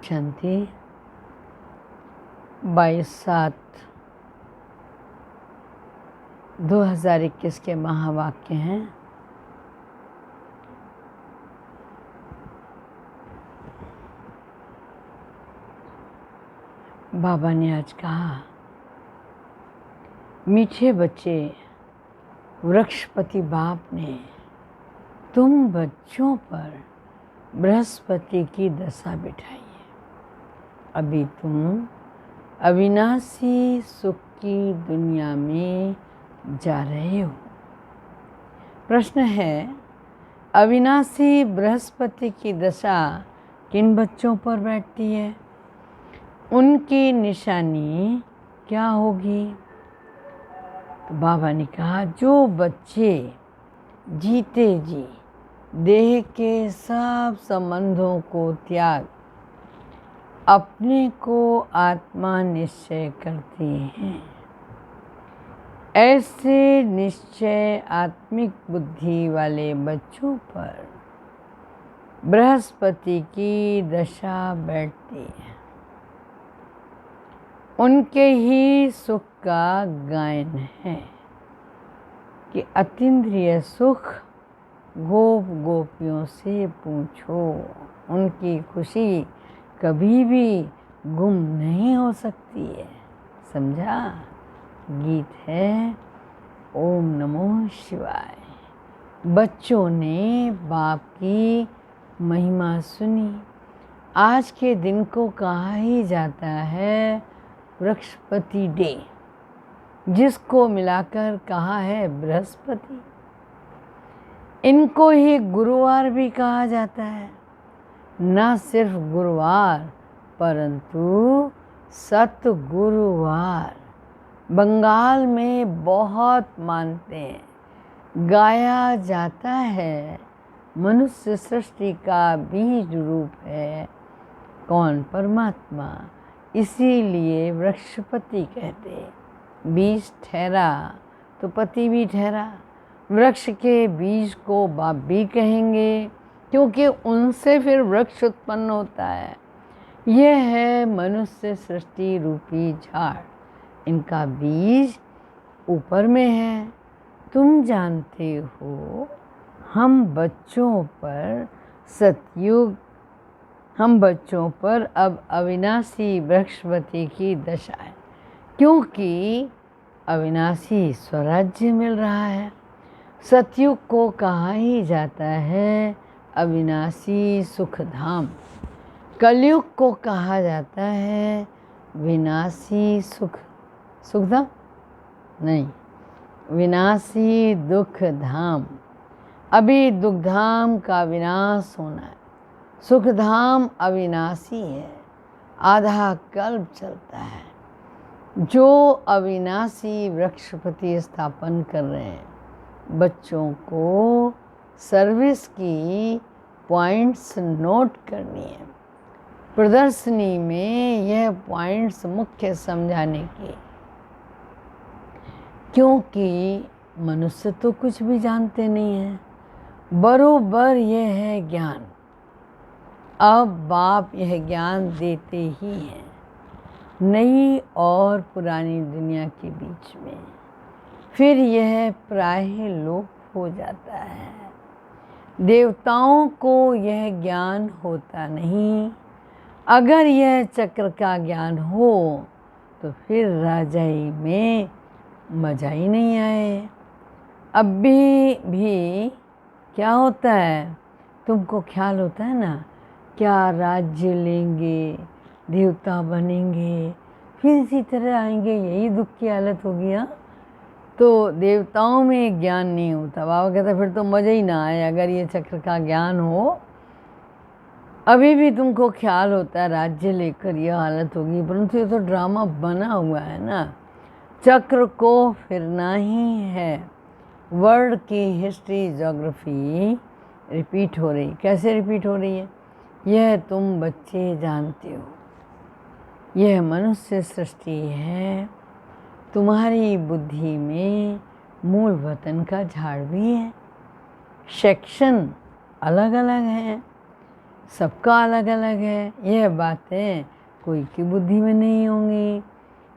शांति 22/7/2021 के महावाक्य हैं। बाबा ने आज कहा, मीठे बच्चे, वृक्षपति बाप ने तुम बच्चों पर बृहस्पति की दशा बिठाई है। अभी तुम अविनाशी सुख की दुनिया में जा रहे हो। प्रश्न है, अविनाशी बृहस्पति की दशा किन बच्चों पर बैठती है? उनकी निशानी क्या होगी? तो बाबा ने कहा, जो बच्चे जीते जी देह के सब संबंधों को त्याग अपने को आत्मा निश्चय करते हैं, ऐसे निश्चय आत्मिक बुद्धि वाले बच्चों पर बृहस्पति की दशा बैठती है। उनके ही सुख का गायन है कि अतीन्द्रिय सुख गोप गोपियों से पूछो, उनकी खुशी कभी भी गुम नहीं हो सकती है। समझा? गीत है ओम नमो शिवाय। बच्चों ने बाप की महिमा सुनी। आज के दिन को कहा ही जाता है वृक्षपति डे, जिसको मिलाकर कहा है बृहस्पति। इनको ही गुरुवार भी कहा जाता है। न सिर्फ गुरुवार परंतु सतगुरुवार बंगाल में बहुत मानते हैं। गाया जाता है मनुष्य सृष्टि का बीज रूप है कौन? परमात्मा। इसीलिए वृक्षपति कहते। बीज ठहरा तो पति भी ठहरा। वृक्ष के बीज को बाप भी कहेंगे, क्योंकि उनसे फिर वृक्ष उत्पन्न होता है। यह है मनुष्य सृष्टि रूपी झाड़। इनका बीज ऊपर में है। तुम जानते हो, हम बच्चों पर अब अविनाशी बृहस्पति की दशा है, क्योंकि अविनाशी स्वराज्य मिल रहा है। सतयुग को कहा ही जाता है अविनाशी सुखधाम। कलयुग को कहा जाता है विनाशी सुखधाम नहीं, विनाशी दुख धाम। अभी दुखधाम का विनाश होना है। सुखधाम अविनाशी है, आधा कल्प चलता है। जो अविनाशी वृक्षपति स्थापन कर रहे हैं, बच्चों को सर्विस की पॉइंट्स नोट करनी है। प्रदर्शनी में यह पॉइंट्स मुख्य समझाने के, क्योंकि मनुष्य तो कुछ भी जानते नहीं हैं। बरोबर यह है ज्ञान। अब बाप यह ज्ञान देते ही हैं, नई और पुरानी दुनिया के बीच में। फिर यह प्राय लोप हो जाता है। देवताओं को यह ज्ञान होता नहीं। अगर यह चक्र का ज्ञान हो तो फिर राजाई में मजा ही नहीं आए। अभी भी क्या होता है, तुमको ख्याल होता है ना, क्या राज्य लेंगे, देवता बनेंगे, फिर इसी तरह आएंगे, यही दुख की हालत होगी। हाँ, तो देवताओं में ज्ञान नहीं होता। बाबा कहता फिर तो मज़ा ही ना आए अगर ये चक्र का ज्ञान हो। अभी भी तुमको ख्याल होता है राज्य लेकर यह हालत होगी, परंतु ये तो ड्रामा बना हुआ है ना। चक्र को फिरना ही है। वर्ल्ड की हिस्ट्री ज्योग्राफी रिपीट हो रही। कैसे रिपीट हो रही है? यह तुम बच्चे जानते हो। यह मनुष्य सृष्टि है। तुम्हारी बुद्धि में मूल वतन का झाड़ भी है। सेक्शन अलग अलग हैं। सबका अलग अलग है। यह बातें कोई की बुद्धि में नहीं होंगी,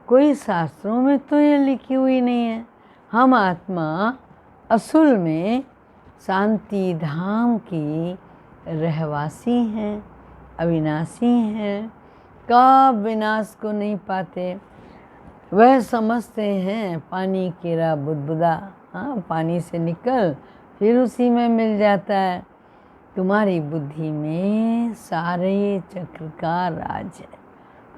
कोई शास्त्रों में तो ये लिखी हुई नहीं है। हम आत्मा असल में शांति धाम की रहवासी हैं, अविनाशी हैं, कब विनाश को नहीं पाते। वह समझते हैं पानी कीड़ा बुदबुदा, हाँ पानी से निकल फिर उसी में मिल जाता है। तुम्हारी बुद्धि में सारे चक्र का राज है।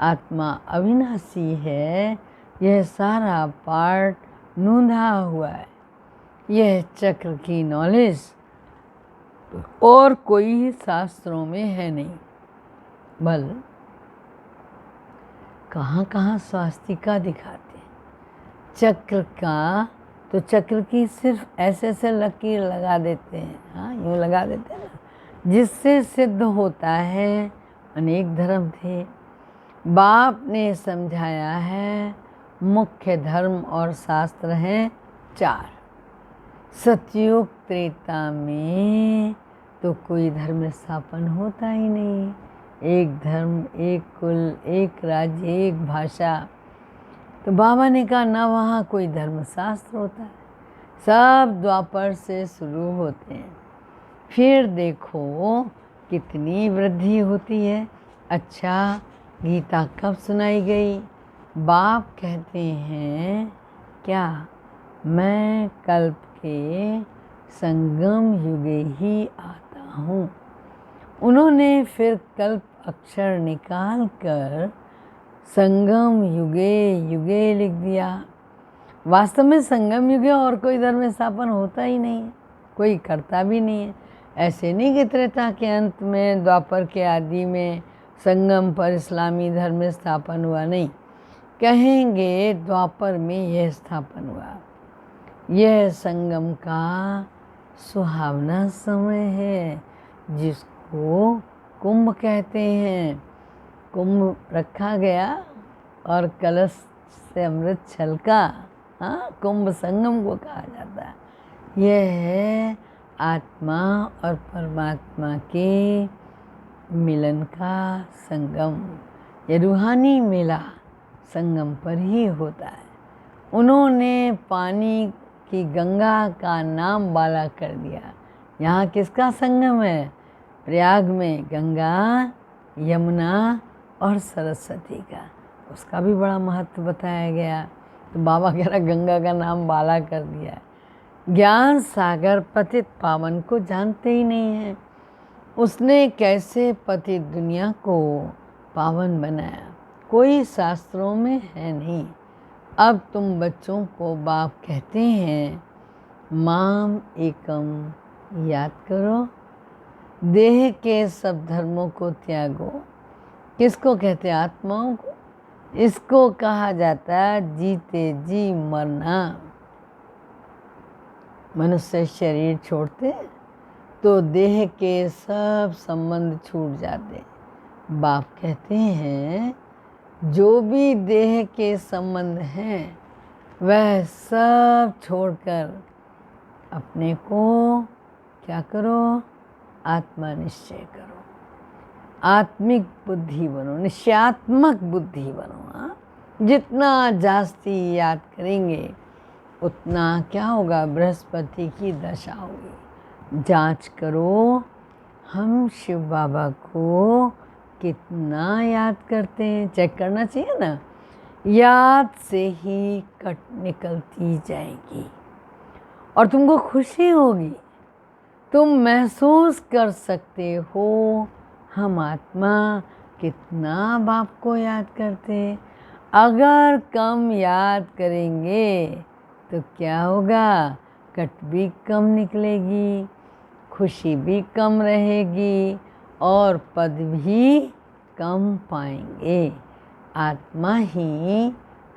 आत्मा अविनाशी है, यह सारा पार्ट नूंधा हुआ है। यह चक्र की नॉलेज और कोई शास्त्रों में है नहीं। बल कहाँ कहाँ स्वास्तिका दिखाते हैं। चक्र का तो चक्र की सिर्फ ऐसे ऐसे लकीर लगा देते हैं, हाँ यूँ लगा देते हैं ना, जिससे सिद्ध होता है अनेक धर्म थे। बाप ने समझाया है मुख्य धर्म और शास्त्र हैं 4। सतयुग त्रेता में तो कोई धर्म स्थापन होता ही नहीं। एक धर्म, एक कुल, एक राज्य, एक भाषा। तो बाबा ने कहा ना वहाँ कोई धर्मशास्त्र होता है, सब द्वापर से शुरू होते हैं। फिर देखो कितनी वृद्धि होती है। अच्छा, गीता कब सुनाई गई? बाप कहते हैं क्या, मैं कल्प के संगम युगे ही आता हूँ। उन्होंने फिर कल्प अक्षर निकाल कर संगम युगे युगे लिख दिया। वास्तव में संगम युगे और कोई धर्म स्थापन होता ही नहीं है, कोई करता भी नहीं है। ऐसे नहीं कि त्रेता के अंत में, द्वापर के आदि में संगम पर इस्लामी धर्म स्थापन हुआ, नहीं। कहेंगे द्वापर में यह स्थापन हुआ। यह संगम का सुहावना समय है, जिसको कुंभ कहते हैं। कुंभ रखा गया और कलश से अमृत छलका, हाँ कुंभ संगम को कहा जाता है। यह है आत्मा और परमात्मा के मिलन का संगम। ये रूहानी मेला संगम पर ही होता है। उन्होंने पानी की गंगा का नाम बाला कर दिया। यहाँ किसका संगम है? प्रयाग में गंगा, यमुना और सरस्वती का। उसका भी बड़ा महत्व बताया गया। तो बाबा कह रहा गंगा का नाम बाला कर दिया। ज्ञान सागर पतित पावन को जानते ही नहीं है। उसने कैसे पतित दुनिया को पावन बनाया, कोई शास्त्रों में है नहीं। अब तुम बच्चों को बाप कहते हैं माम एकम याद करो, देह के सब धर्मों को त्यागो। किसको कहते हैं? आत्माओं को। इसको कहा जाता है जीते जी मरना। मनुष्य शरीर छोड़ते तो देह के सब संबंध छूट जाते। बाप कहते हैं जो भी देह के संबंध हैं वह सब छोड़कर अपने को क्या करो? आत्मा निश्चय करो। आत्मिक बुद्धि बनो, निश्चयात्मक बुद्धि बनो। हाँ, जितना जास्ती याद करेंगे उतना क्या होगा? बृहस्पति की दशा होगी। जांच करो हम शिव बाबा को कितना याद करते हैं, चेक करना चाहिए ना। याद से ही कट निकलती जाएगी और तुमको खुशी होगी। तुम महसूस कर सकते हो हम आत्मा कितना बाप को याद करते। अगर कम याद करेंगे तो क्या होगा? कट भी कम निकलेगी, खुशी भी कम रहेगी और पद भी कम पाएंगे। आत्मा ही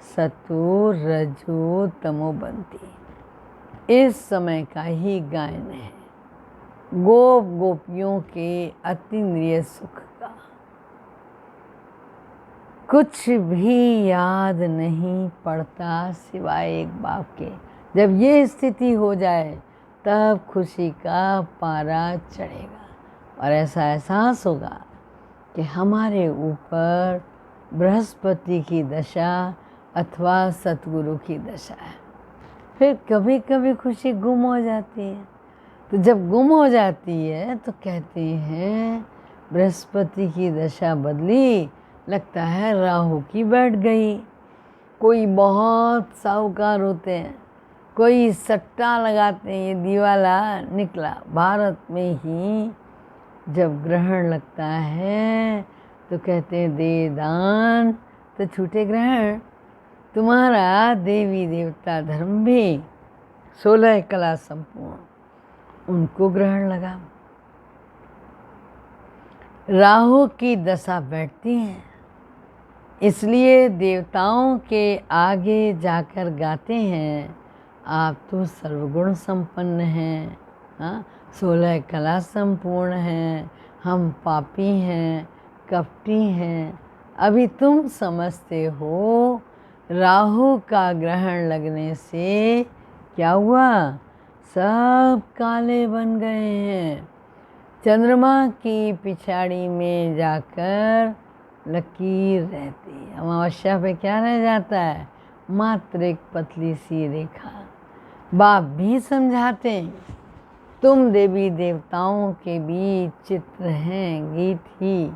सतो रजो तमो बनती। इस समय का ही गायन है गोप गोपियों के अतीन्द्रिय सुख का। कुछ भी याद नहीं पड़ता सिवाय एक बाप के। जब ये स्थिति हो जाए तब खुशी का पारा चढ़ेगा। और ऐसा एहसास होगा कि हमारे ऊपर बृहस्पति की दशा अथवा सतगुरु की दशा है। फिर कभी कभी खुशी गुम हो जाती है। तो जब गुम हो जाती है तो कहते हैं बृहस्पति की दशा बदली, लगता है राहु की बैठ गई। कोई बहुत साहूकार होते हैं, कोई सट्टा लगाते हैं, ये दिवाला निकला। भारत में ही जब ग्रहण लगता है तो कहते हैं दे दान तो छूटे ग्रहण। तुम्हारा देवी देवता धर्म भी 16 कला संपूर्ण, उनको ग्रहण लगा। राहु की दशा बैठती है, इसलिए देवताओं के आगे जाकर गाते हैं आप तो सर्वगुण संपन्न हैं, हाँ 16 कला संपूर्ण हैं, हम पापी हैं, कपटी हैं। अभी तुम समझते हो राहु का ग्रहण लगने से क्या हुआ, सब काले बन गए हैं। चंद्रमा की पिछाड़ी में जाकर लकीर रहती है। अमावस्या पे क्या रह जाता है, मात्र एक पतली सी रेखा। बाप भी समझाते हैं तुम देवी देवताओं के बीच चित्र हैं, गीत ही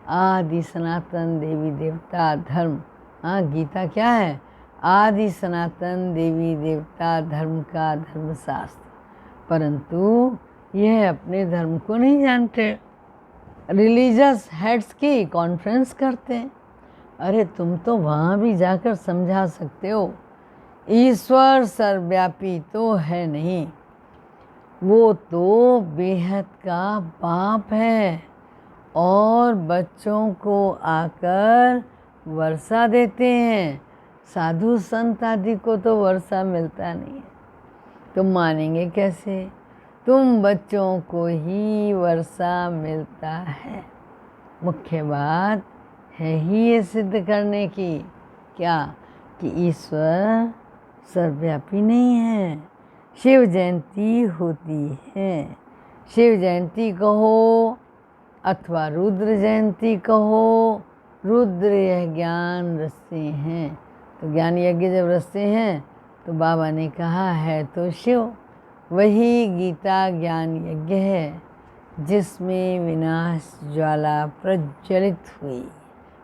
आदि सनातन देवी देवता धर्म। हाँ गीता क्या है, आदि सनातन देवी देवता धर्म का धर्मशास्त्र। परंतु यह अपने धर्म को नहीं जानते, रिलीजियस हेड्स की कॉन्फ्रेंस करते हैं। अरे तुम तो वहाँ भी जाकर समझा सकते हो, ईश्वर सर्वव्यापी तो है नहीं, वो तो बेहद का बाप है और बच्चों को आकर वर्षा देते हैं। साधु संत आदि को तो वर्षा मिलता नहीं है, तुम मानेंगे कैसे, तुम बच्चों को ही वर्षा मिलता है। मुख्य बात है ही ये सिद्ध करने की, क्या कि ईश्वर सर्वव्यापी नहीं है। शिव जयंती होती है, शिव जयंती कहो अथवा रुद्र जयंती कहो, रुद्र यह ज्ञान रचते हैं। तो ज्ञान यज्ञ जब रचते हैं तो बाबा ने कहा है तो शिव, वही गीता ज्ञान यज्ञ है जिसमें विनाश ज्वाला प्रज्वलित हुई।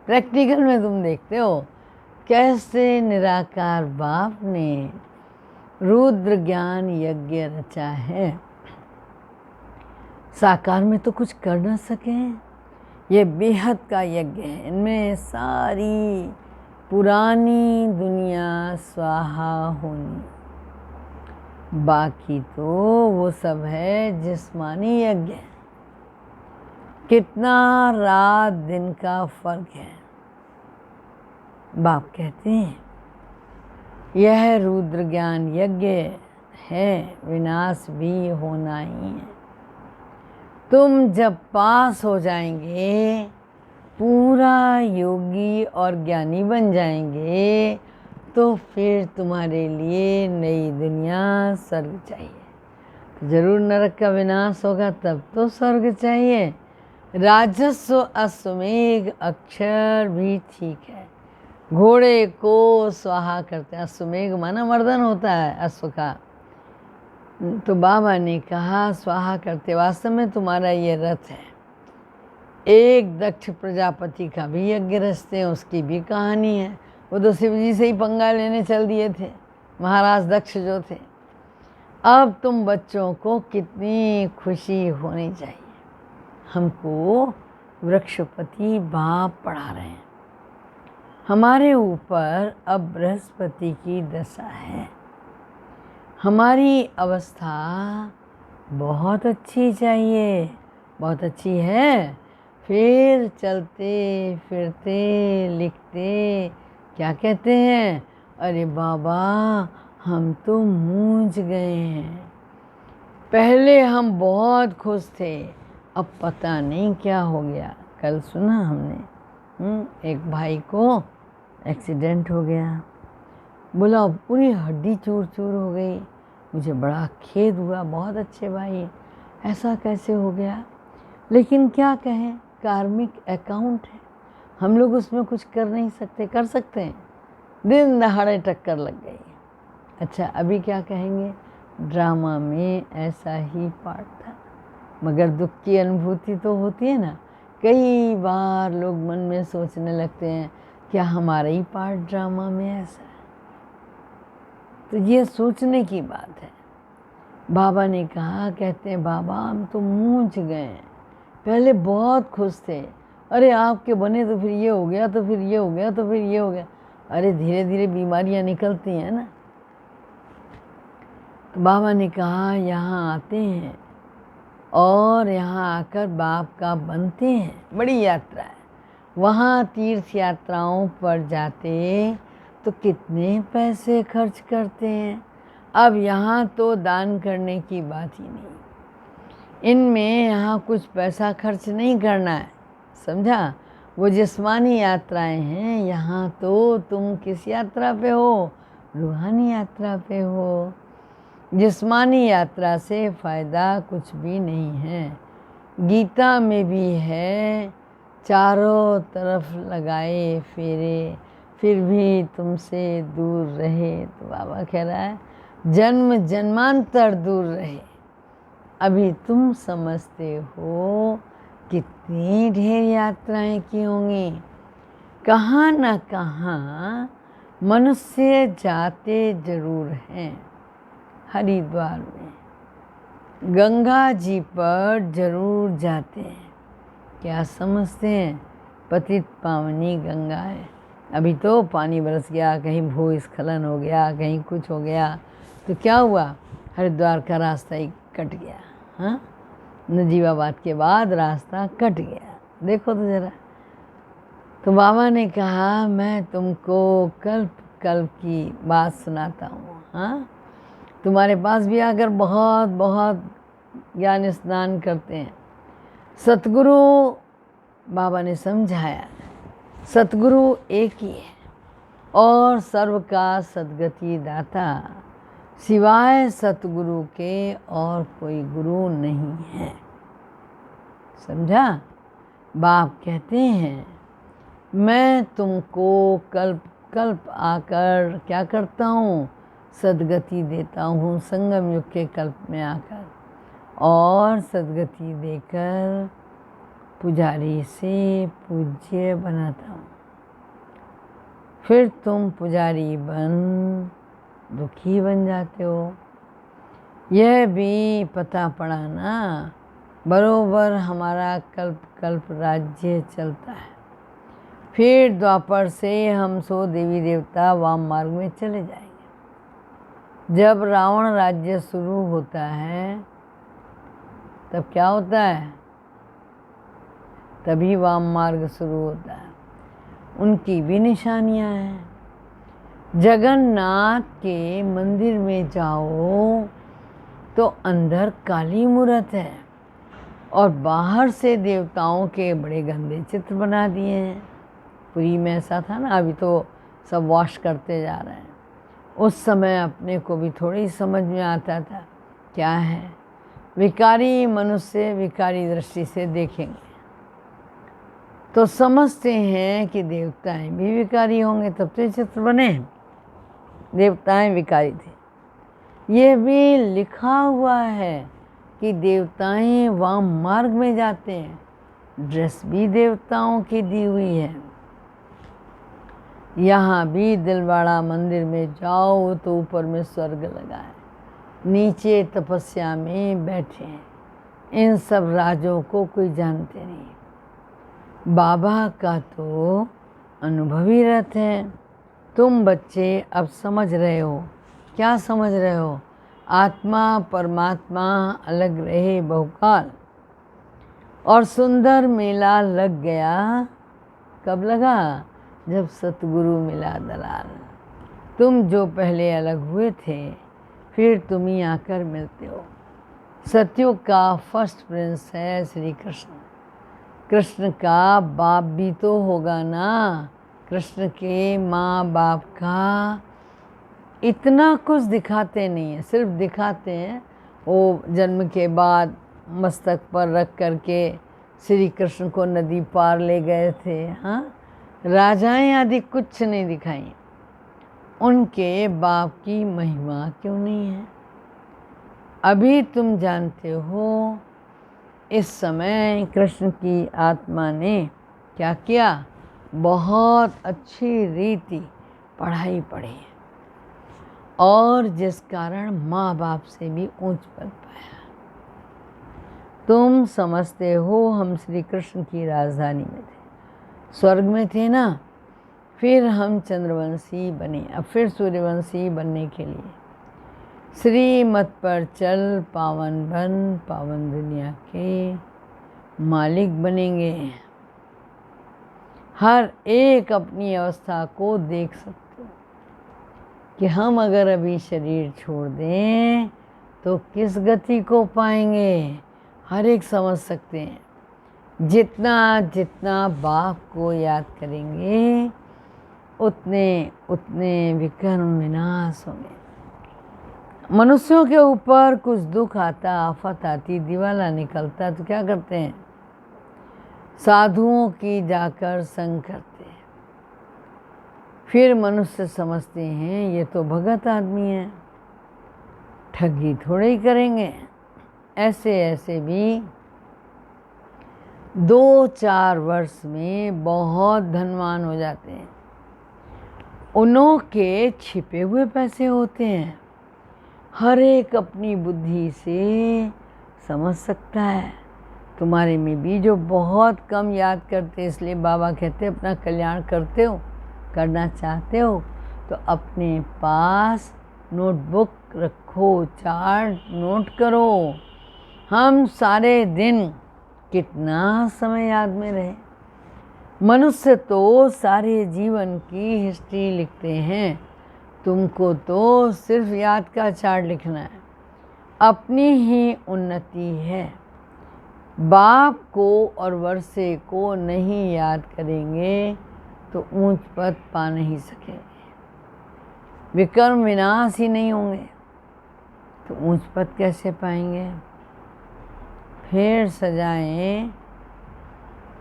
प्रैक्टिकल में तुम देखते हो कैसे निराकार बाप ने रुद्र ज्ञान यज्ञ रचा है। साकार में तो कुछ कर न सके, ये बेहद का यज्ञ है। इनमें सारी पुरानी दुनिया स्वाहा होनी, बाकी तो वो सब है जिस्मानी यज्ञ। कितना रात दिन का फर्क है। बाप कहते हैं यह रुद्र ज्ञान यज्ञ है, विनाश भी होना ही है। तुम जब पास हो जाएंगे, पूरा योगी और ज्ञानी बन जाएंगे, तो फिर तुम्हारे लिए नई दुनिया स्वर्ग चाहिए। जरूर नरक का विनाश होगा तब तो स्वर्ग चाहिए। राजस्व अश्वमेघ अक्षर भी ठीक है, घोड़े को स्वाहा करते हैं। अश्वमेघ माना मर्दन होता है अश्व का, तो बाबा ने कहा स्वाहा करते। वास्तव में तुम्हारा ये रथ है। एक दक्ष प्रजापति का भी यज्ञ रचते हैं, उसकी भी कहानी है। वो तो शिव जी से ही पंगा लेने चल दिए थे, महाराज दक्ष जो थे। अब तुम बच्चों को कितनी खुशी होनी चाहिए। हमको वृक्षपति बाप पढ़ा रहे हैं। हमारे ऊपर अब बृहस्पति की दशा है। हमारी अवस्था बहुत अच्छी चाहिए, बहुत अच्छी है। फिर चलते फिरते लिखते क्या कहते हैं, अरे बाबा हम तो मूंझ गए हैं। पहले हम बहुत खुश थे, अब पता नहीं क्या हो गया। कल सुना हमने एक भाई को एक्सीडेंट हो गया, बोला पूरी हड्डी चूर चूर हो गई। मुझे बड़ा खेद हुआ, बहुत अच्छे भाई, ऐसा कैसे हो गया। लेकिन क्या कहें, कार्मिक अकाउंट है, हम लोग उसमें कुछ कर नहीं सकते। कर सकते हैं, दिन दहाड़े टक्कर लग गई। अच्छा, अभी क्या कहेंगे, ड्रामा में ऐसा ही पार्ट था। मगर दुख की अनुभूति तो होती है ना। कई बार लोग मन में सोचने लगते हैं क्या हमारा ही पार्ट ड्रामा में ऐसा है। तो ये सोचने की बात है। बाबा ने कहा, कहते हैं बाबा हम तो मूंझ गए, पहले बहुत खुश थे, अरे आपके बने तो फिर ये हो गया, तो फिर ये हो गया, तो फिर ये हो गया। अरे धीरे धीरे बीमारियां निकलती हैं ना। तो बाबा ने कहा यहाँ आते हैं और यहाँ आकर बाप का बनते हैं, बड़ी यात्रा है। वहाँ तीर्थ यात्राओं पर जाते तो कितने पैसे खर्च करते हैं। अब यहाँ तो दान करने की बात ही नहीं, इनमें यहाँ कुछ पैसा खर्च नहीं करना है, समझा। वो जिस्मानी यात्राएं हैं, यहाँ तो तुम किस यात्रा पे हो, रूहानी यात्रा पे हो। जिस्मानी यात्रा से फ़ायदा कुछ भी नहीं है। गीता में भी है, चारों तरफ लगाए फेरे फिर भी तुमसे दूर रहे। तो बाबा कह रहा है जन्म जन्मांतर दूर रहे। अभी तुम समझते हो कितनी ढेर यात्राएं की होंगी। कहाँ न कहाँ मनुष्य जाते जरूर हैं। हरिद्वार में गंगा जी पर जरूर जाते हैं। क्या समझते हैं, पतित पावनी गंगा है। अभी तो पानी बरस गया, कहीं भूस्खलन हो गया, कहीं कुछ हो गया, तो क्या हुआ, हरिद्वार का रास्ता ही कट गया। हाँ, नजीबाबाद के बाद रास्ता कट गया, देखो तो ज़रा। तो बाबा ने कहा मैं तुमको कल्प कल्प की बात सुनाता हूँ। हाँ, तुम्हारे पास भी आकर बहुत बहुत ज्ञान स्नान करते हैं। सतगुरु, बाबा ने समझाया, सतगुरु एक ही है और सर्व का सद्गति दाता, सिवाय सतगुरु के और कोई गुरु नहीं है। समझा। बाप कहते हैं मैं तुमको कल्प कल्प आकर क्या करता हूँ, सद्गति देता हूँ, संगम युग के कल्प में आकर, और सद्गति देकर पुजारी से पूज्य बनाता हूँ। फिर तुम पुजारी बन दुखी बन जाते हो। यह भी पता पड़ा ना, बरोबर हमारा कल्प कल्प राज्य चलता है। फिर द्वापर से हम सो देवी देवता वाम मार्ग में चले जाएंगे। जब रावण राज्य शुरू होता है तब क्या होता है, तभी वाम मार्ग शुरू होता है। उनकी भी निशानियां हैं। जगन्नाथ के मंदिर में जाओ तो अंदर काली मूर्त है और बाहर से देवताओं के बड़े गंदे चित्र बना दिए हैं। पुरी में ऐसा था ना, अभी तो सब वॉश करते जा रहे हैं। उस समय अपने को भी थोड़ी समझ में आता था क्या है। विकारी मनुष्य विकारी दृष्टि से देखेंगे तो समझते हैं कि देवताएं भी विकारी होंगे, तब तो चित्र बने। देवताएं विकारी थे। ये भी लिखा हुआ है कि देवताएं वाम मार्ग में जाते हैं। ड्रेस भी देवताओं की दी हुई है। यहाँ भी दिलवाड़ा मंदिर में जाओ तो ऊपर में स्वर्ग लगा है, नीचे तपस्या में बैठे हैं। इन सब राजों को कोई जानते नहीं। बाबा का तो अनुभवी रथ है। तुम बच्चे अब समझ रहे हो। क्या समझ रहे हो, आत्मा परमात्मा अलग रहे बहुकाल। और सुंदर मेला लग गया। कब लगा, जब सतगुरु मिला दलाल। तुम जो पहले अलग हुए थे फिर तुम ही आकर मिलते हो। सत्युग का फर्स्ट प्रिंस है श्री कृष्ण। कृष्ण का बाप भी तो होगा ना। कृष्ण के माँ बाप का इतना कुछ दिखाते नहीं है, सिर्फ दिखाते हैं वो जन्म के बाद मस्तक पर रख करके श्री कृष्ण को नदी पार ले गए थे, हाँ, राजाएं आदि कुछ नहीं दिखाई, उनके बाप की महिमा क्यों नहीं है? अभी तुम जानते हो, इस समय कृष्ण की आत्मा ने क्या किया? बहुत अच्छी रीति पढ़ाई पढ़ी और जिस कारण माँ बाप से भी ऊंच पद पाया। तुम समझते हो हम श्री कृष्ण की राजधानी में थे, स्वर्ग में थे ना, फिर हम चंद्रवंशी बने, अब फिर सूर्यवंशी बनने के लिए श्रीमत पर चल पावन बन, पावन दुनिया के मालिक बनेंगे। हर एक अपनी अवस्था को देख सकते हो कि हम अगर अभी शरीर छोड़ दें तो किस गति को पाएंगे, हर एक समझ सकते हैं। जितना जितना बाप को याद करेंगे उतने उतने विकर्म विनाश होंगे। मनुष्यों के ऊपर कुछ दुख आता, आफत आती, दिवाला निकलता तो क्या करते हैं? साधुओं की जाकर संग करते हैं। फिर मनुष्य समझते हैं ये तो भगत आदमी है, ठगी थोड़े ही करेंगे। ऐसे ऐसे भी 2-4 वर्ष में बहुत धनवान हो जाते हैं। उन्हों के छिपे हुए पैसे होते हैं, हर एक अपनी बुद्धि से समझ सकता है। तुम्हारे में भी जो बहुत कम याद करते, इसलिए बाबा कहते अपना कल्याण करते हो, करना चाहते हो तो अपने पास नोटबुक रखो, चार्ट नोट करो। हम सारे दिन कितना समय याद में रहे? मनुष्य तो सारे जीवन की हिस्ट्री लिखते हैं, तुमको तो सिर्फ याद का चार्ट लिखना है। अपनी ही उन्नति है। बाप को और वर्षे को नहीं याद करेंगे तो ऊंच पद पा नहीं सकेंगे, विकर्म विनाश ही नहीं होंगे तो ऊंच पद कैसे पाएंगे? फिर सजाएं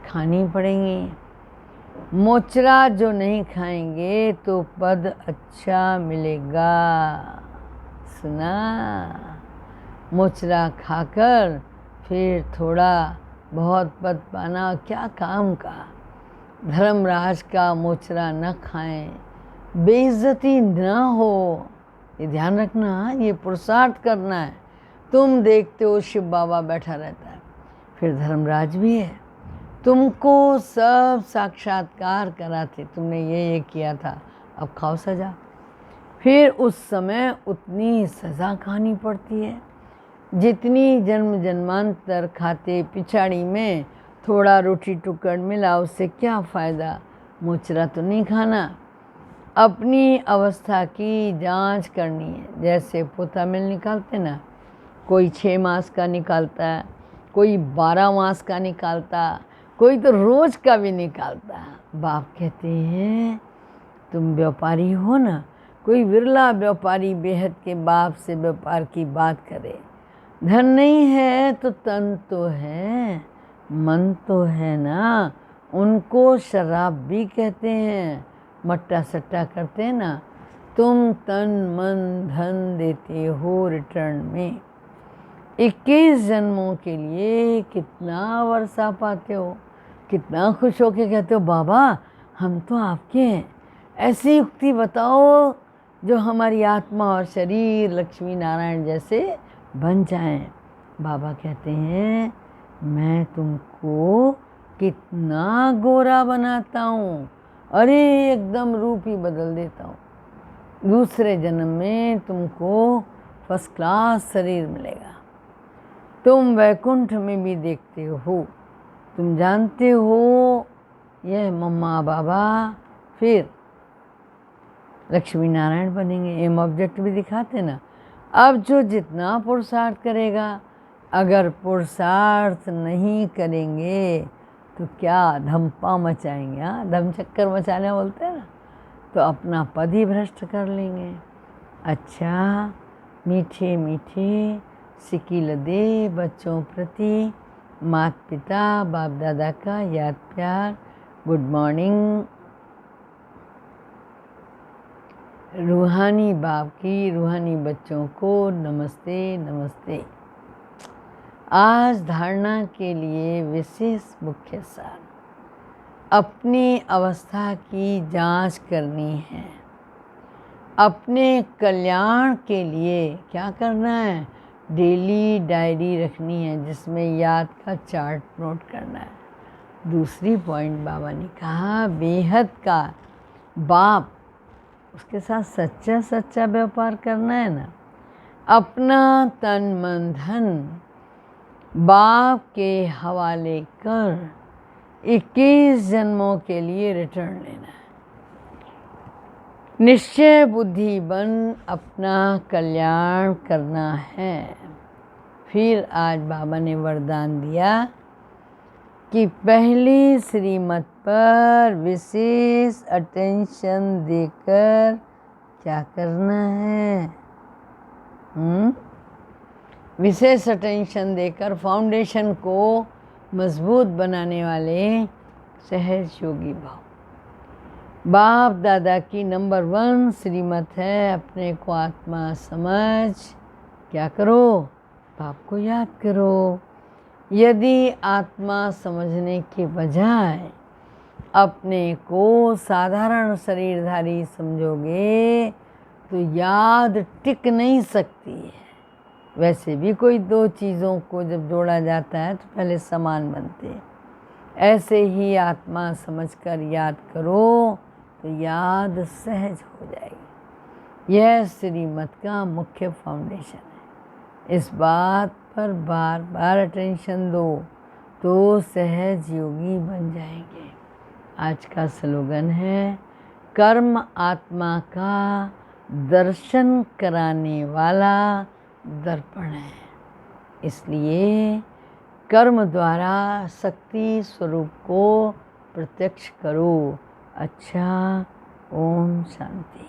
खानी पड़ेंगी। मोचरा जो नहीं खाएंगे तो पद अच्छा मिलेगा। सुना? मोचरा खाकर फिर थोड़ा बहुत पद पाना क्या काम का? धर्मराज का मोचरा न खाएं, बेइज्जती न हो, ये ध्यान रखना। ये पुरुषार्थ करना है। तुम देखते हो शिव बाबा बैठा रहता है, फिर धर्मराज भी है, तुमको सब साक्षात्कार कराते, तुमने ये किया था, अब खाओ सजा। फिर उस समय उतनी सज़ा खानी पड़ती है जितनी जन्म जन्मांतर खाते। पिछाड़ी में थोड़ा रोटी टुकड़ मिला, उससे क्या फ़ायदा? मोचरा तो नहीं खाना। अपनी अवस्था की जांच करनी है। जैसे पोता मिल निकालते ना, कोई 6 मास का निकालता है, कोई 12 मास का निकालता, कोई तो रोज़ का भी निकालता। बाप कहते हैं तुम व्यापारी हो ना, कोई विरला व्यापारी बेहद के बाप से व्यापार की बात करे। धन नहीं है तो तन तो है, मन तो है ना। उनको शराब भी कहते हैं, मट्टा सट्टा करते हैं ना। तुम तन मन धन देते हो रिटर्न में। 21 जन्मों के लिए कितना वर्षा पाते हो, कितना खुश होके कहते हो बाबा हम तो आपके हैं। ऐसी युक्ति बताओ जो हमारी आत्मा और शरीर लक्ष्मी नारायण जैसे बन जाएं। बाबा कहते हैं मैं तुमको कितना गोरा बनाता हूँ, अरे एकदम रूप ही बदल देता हूँ। दूसरे जन्म में तुमको फर्स्ट क्लास शरीर मिलेगा। तुम वैकुंठ में भी देखते हो, तुम जानते हो यह मम्मा बाबा फिर लक्ष्मी नारायण बनेंगे। एम ऑब्जेक्ट भी दिखाते ना। अब जो जितना पुरुषार्थ करेगा, अगर पुरुषार्थ नहीं करेंगे तो क्या धम्पा मचाएंगे। हाँ, धम चक्कर मचाने बोलते हैं ना, तो अपना पद ही भ्रष्ट कर लेंगे। अच्छा, मीठे मीठे सिकिल दे बच्चों प्रति माता पिता बाप दादा का याद प्यार, गुड मॉर्निंग। रूहानी बाप की रूहानी बच्चों को नमस्ते नमस्ते। आज धारणा के लिए विशेष मुख्य सार, अपनी अवस्था की जांच करनी है। अपने कल्याण के लिए क्या करना है? डेली डायरी रखनी है जिसमें याद का चार्ट नोट करना है। दूसरी पॉइंट बाबा ने कहा, बेहद का बाप, उसके साथ सच्चा सच्चा व्यापार करना है ना। अपना तन मन धन बाप के हवाले कर 21 जन्मों के लिए रिटर्न लेना है। निश्चय बुद्धि बन अपना कल्याण करना है। फिर आज बाबा ने वरदान दिया कि पहली श्रीमत पर विशेष अटेंशन देकर क्या करना है? विशेष अटेंशन देकर फाउंडेशन को मजबूत बनाने वाले सहज योगी भाव। बाप दादा की नंबर 1 श्रीमत है, अपने को आत्मा समझ क्या करो? बाप को याद करो। यदि आत्मा समझने के बजाय अपने को साधारण शरीरधारी समझोगे तो याद टिक नहीं सकती है। वैसे भी कोई दो चीज़ों को जब जोड़ा जाता है तो पहले समान बनते हैं। ऐसे ही आत्मा समझकर याद करो तो याद सहज हो जाएगी। यह श्रीमत का मुख्य फाउंडेशन है। इस बात पर बार बार अटेंशन दो तो सहज योगी बन जाएंगे। आज का स्लोगन है, कर्म आत्मा का दर्शन कराने वाला दर्पण है। इसलिए कर्म द्वारा शक्ति स्वरूप को प्रत्यक्ष करो। अच्छा, ओम शांति।